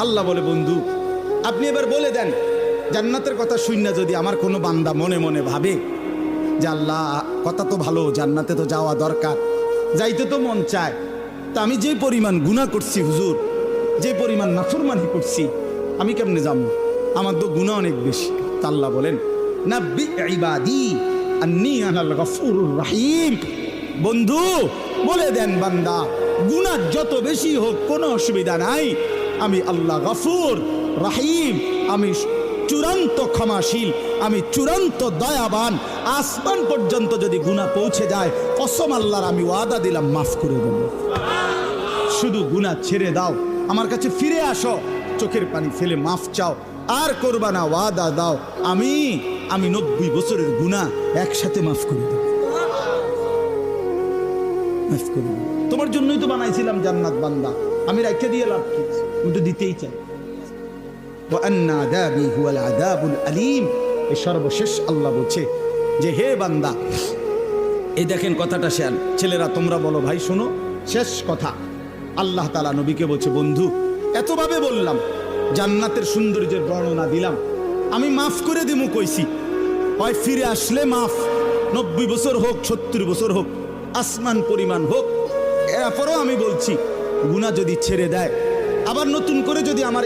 আল্লাহ বলে, বন্ধু আপনি এবার বলে দেন, জান্নাতের কথা শুননা যদি আমার কোনো বান্দা মনে মনে ভাবে যে আল্লাহ কথা তো ভালো, জান্নাতে তো যাওয়া দরকার, যাইতে তো মন চায়, তা আমি যে পরিমাণ গুনাহ করছি হুজুর, যে পরিমাণ নাফরমানি করছি, আমি কেমনে যাবো? আমার তো গুনাহ অনেক বেশি। তা আল্লাহ বলেন, নাব্বি ইবাদি আন্নী আনাল গফুরুর রহিম। বন্ধু বলে দেন, বান্দা গুনাহ যত বেশি হোক কোনো অসুবিধা নাই, আমি আল্লাহ গফুর রহিম, আমি চূড়ান্ত ক্ষমাশীল, আমি চূড়ান্ত দয়াবান। আসমান পর্যন্ত যদি গুনাহ পৌঁছে যায়, কসম আল্লাহর আমি ওয়াদা দিলাম মাফ করে দেব। শুধু গুনাহ ছেড়ে দাও, আমার কাছে ফিরে আসো, চোখের পানি ফেলে মাফ চাও, আর করবা না, ওয়াদা দাও আমি 90 বছরের গুনাহ একসাথে মাফ করে দেব। মাফ করে দেব। তোমার জন্যই তো বানাইছিলাম জান্নাত বান্দা, আমি রাখতে দিয়ে লাভ কি? আমি তো দিতেই চাই। সর্বশেষ আল্লাহ বলছে যে হে বান্দা, এই দেখেন কথাটা শেয়াল ছেলেরা তোমরা বলো ভাই শোনো, শেষ কথা আল্লাহ তাআলা নবীকে বলছে, বন্ধু এতভাবে বললাম, জান্নাতের সৌন্দর্যের বর্ণনা দিলাম, আমি মাফ করে দিমু কইছি, হয় ফিরে আসলে মাফ, 90 বছর হোক 70 বছর হোক, আসমান পরিমাণ হোক, এরপরও আমি বলছি গুনাহ যদি ছেড়ে দেয়, আবার নতুন করে যদি আমার